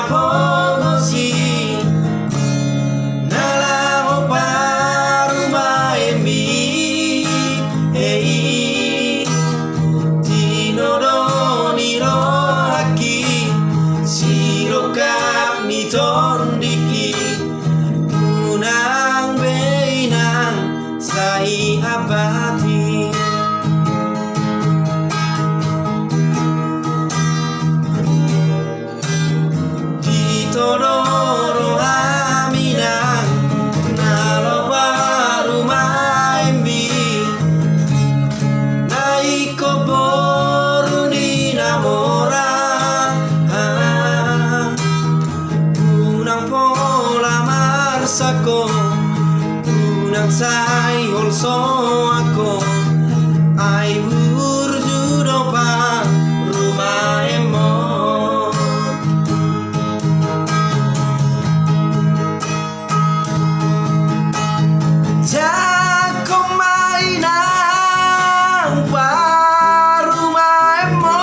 Napogos nalang o parumaemi tinodoni ro haki sirokap ni tondiki unang beinang sai abati ditodoro aminang nalo parumaemi naiko boru ni namora unang pola marsako unang sai holso ako ai burjudo pa rumah emo jako mainang pa rumah emo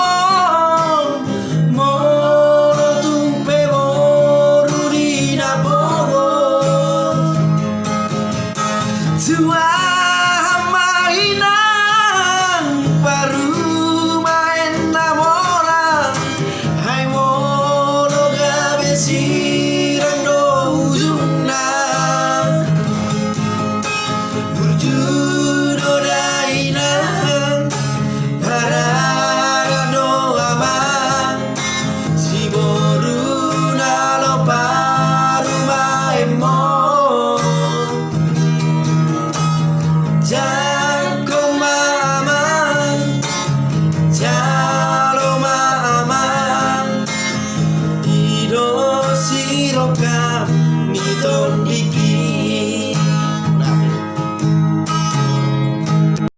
moro tumpe boru di Napogos tua mainang paru main namora hai molo gabesi